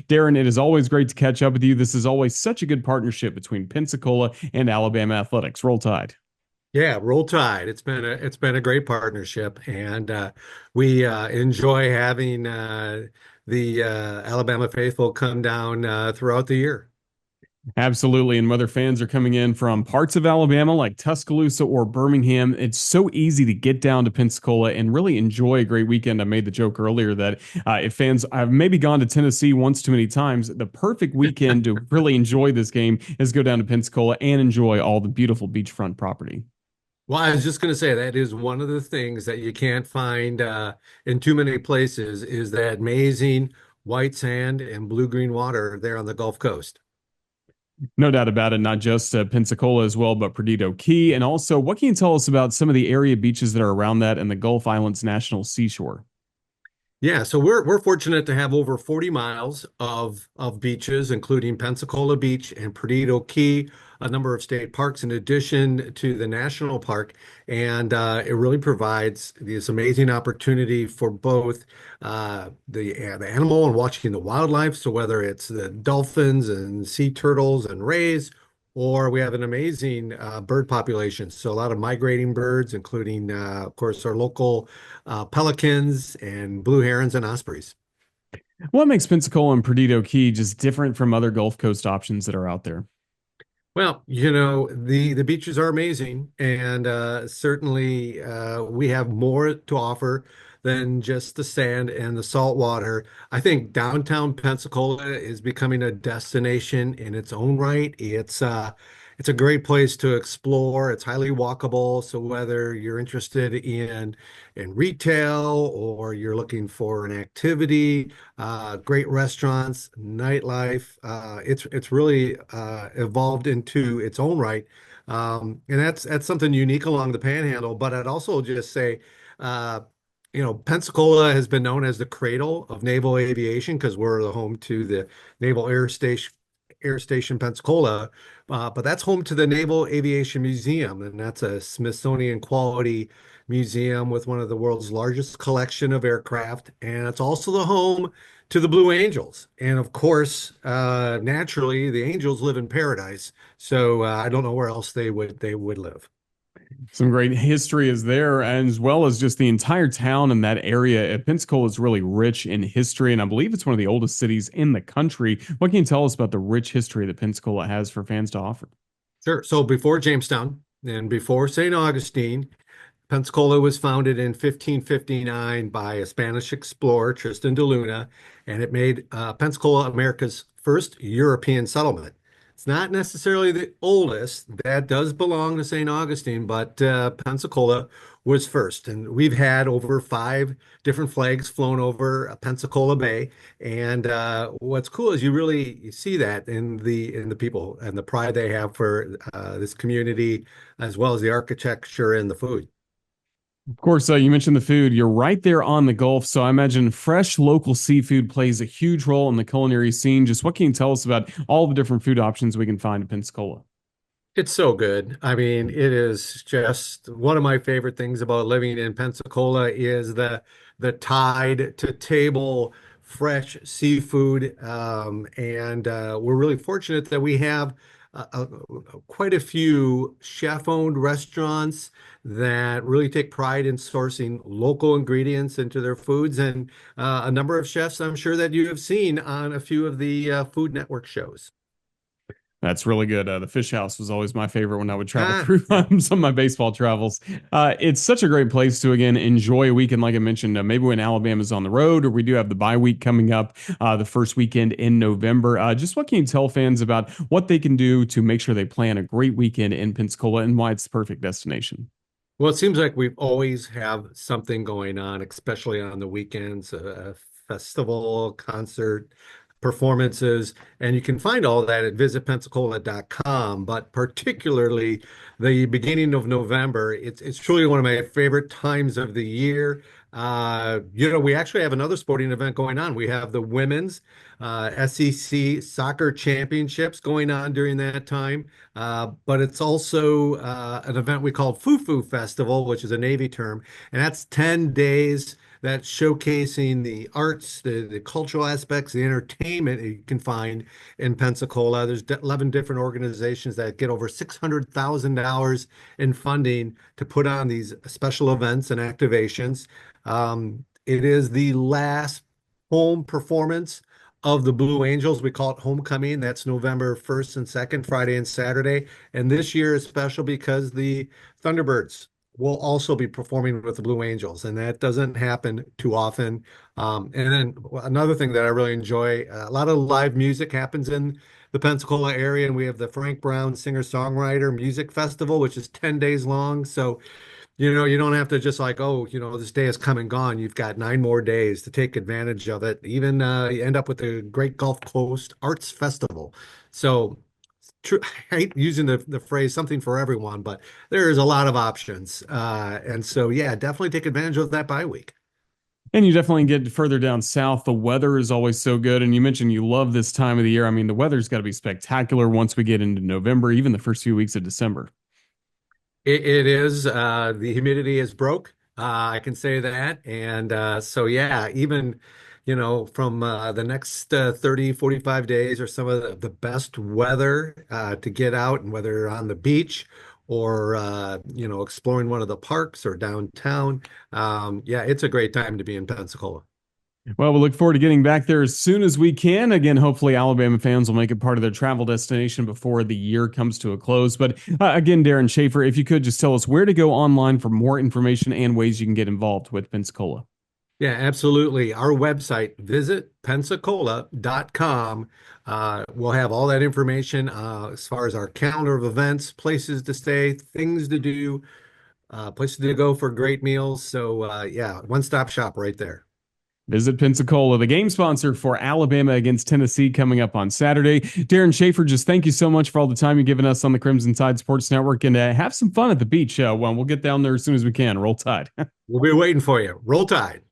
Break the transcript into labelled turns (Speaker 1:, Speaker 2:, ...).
Speaker 1: Darren, it is always great to catch up with you. This is always such a good partnership between Pensacola and Alabama athletics. Roll Tide.
Speaker 2: Yeah, roll tide. It's been a great partnership, and we enjoy having the Alabama faithful come down throughout the year.
Speaker 1: Absolutely. And whether fans are coming in from parts of Alabama like Tuscaloosa or Birmingham, it's so easy to get down to Pensacola and really enjoy a great weekend. I made the joke earlier that if fans have maybe gone to Tennessee once too many times, the perfect weekend to really enjoy this game is go down to Pensacola and enjoy all the beautiful beachfront property.
Speaker 2: Well, I was just going to say that is one of the things that you can't find in too many places is that amazing white sand and blue-green water there on the Gulf Coast.
Speaker 1: No doubt about it, not just Pensacola as well, but Perdido Key. And also, what can you tell us about some of the area beaches that are around that and the Gulf Islands National Seashore?
Speaker 2: Yeah, so we're fortunate to have over 40 miles of beaches, including Pensacola Beach and Perdido Key, a number of state parks in addition to the national park, and it really provides this amazing opportunity for both the animal and watching the wildlife. So whether it's the dolphins and sea turtles and rays, or we have an amazing bird population. So a lot of migrating birds, including, of course, our local pelicans and blue herons and ospreys.
Speaker 1: What makes Pensacola and Perdido Key just different from other Gulf Coast options that are out there?
Speaker 2: Well, the beaches are amazing, and certainly we have more to offer than just the sand and the salt water. I think downtown Pensacola is becoming a destination in its own right. It's a great place to explore. It's highly walkable, so whether you're interested in retail or you're looking for an activity, great restaurants, nightlife. It's really evolved into its own right, and that's something unique along the Panhandle. But I'd also just say, uh, Pensacola has been known as the cradle of naval aviation because we're the home to the Naval Air Station Pensacola, but that's home to the Naval Aviation Museum, and that's a Smithsonian quality museum with one of the world's largest collection of aircraft, and it's also the home to the Blue Angels. And of course, naturally, the Angels live in paradise, so I don't know where else they would live.
Speaker 1: Some great history is there, as well as just the entire town and that area. Pensacola is really rich in history, and I believe it's one of the oldest cities in the country. What can you tell us about the rich history that Pensacola has for fans to offer?
Speaker 2: Sure. So before Jamestown and before St. Augustine, Pensacola was founded in 1559 by a Spanish explorer, Tristan de Luna, and it made Pensacola America's first European settlement. It's not necessarily the oldest. That does belong to St. Augustine, but Pensacola was first. And we've had over five different flags flown over Pensacola Bay. And what's cool is you see that in the people and the pride they have for this community, as well as the architecture and the food.
Speaker 1: Of course, you mentioned the food. You're right there on the Gulf, so I imagine fresh local seafood plays a huge role in the culinary scene. Just what can you tell us about all the different food options we can find in Pensacola?
Speaker 2: It's so good. I mean, it is just one of my favorite things about living in Pensacola is the tide to table fresh seafood. And we're really fortunate that we have quite a few chef-owned restaurants that really take pride in sourcing local ingredients into their foods, and a number of chefs I'm sure that you have seen on a few of the Food Network shows.
Speaker 1: That's really good. The Fish House was always my favorite when I would travel
Speaker 2: Ah,
Speaker 1: through
Speaker 2: yeah.
Speaker 1: some of my baseball travels. It's such a great place to, again, enjoy a weekend. Like I mentioned, maybe when Alabama's on the road or we do have the bye week coming up the first weekend in November. Just what can you tell fans about what they can do to make sure they plan a great weekend in Pensacola and why it's the perfect destination?
Speaker 2: Well, it seems like we always have something going on, especially on the weekends, a festival, concert, performances, and you can find all that at visitpensacola.com. But particularly the beginning of November, it's truly one of my favorite times of the year. We actually have another sporting event going on. We have the women's SEC soccer championships going on during that time. But it's also an event we call Foo Foo Festival, which is a Navy term, and that's 10 days that's showcasing the arts, the cultural aspects, the entertainment you can find in Pensacola. There's 11 different organizations that get over $600,000 in funding to put on these special events and activations. It is the last home performance of the Blue Angels. We call it Homecoming. That's November 1st and 2nd, Friday and Saturday. And this year is special because the Thunderbirds will also be performing with the Blue Angels, and that doesn't happen too often. And then another thing that I really enjoy, a lot of live music happens in the Pensacola area, and we have the Frank Brown Singer-Songwriter Music Festival, which is 10 days long. So you don't have to just like, oh, this day has come and gone. You've got 9 more days to take advantage of it. Even you end up with the Great Gulf Coast Arts Festival. So true, I hate using the phrase something for everyone, but there is a lot of options. And so, yeah, definitely take advantage of that bye week.
Speaker 1: And you definitely get further down south. The weather is always so good. And you mentioned you love this time of the year. I mean, the weather's got to be spectacular once we get into November, even the first few weeks of December.
Speaker 2: It is. The humidity is broke. I can say that. And so, yeah, even, from the next 30, 45 days or some of the best weather to get out, and whether on the beach or, exploring one of the parks or downtown. Yeah, it's a great time to be in Pensacola.
Speaker 1: Well, we look forward to getting back there as soon as we can. Again, hopefully, Alabama fans will make it part of their travel destination before the year comes to a close. But again, Darren Schaefer, if you could just tell us where to go online for more information and ways you can get involved with Pensacola.
Speaker 2: Yeah, absolutely. Our website, visit Pensacola.com. We'll have all that information as far as our calendar of events, places to stay, things to do, places to go for great meals. So, yeah, one-stop shop right there.
Speaker 1: Visit Pensacola, the game sponsor for Alabama against Tennessee coming up on Saturday. Darren Schaefer, just thank you so much for all the time you've given us on the Crimson Tide Sports Network, and have some fun at the beach. We'll get down there as soon as we can. Roll Tide.
Speaker 2: We'll be waiting for you. Roll Tide.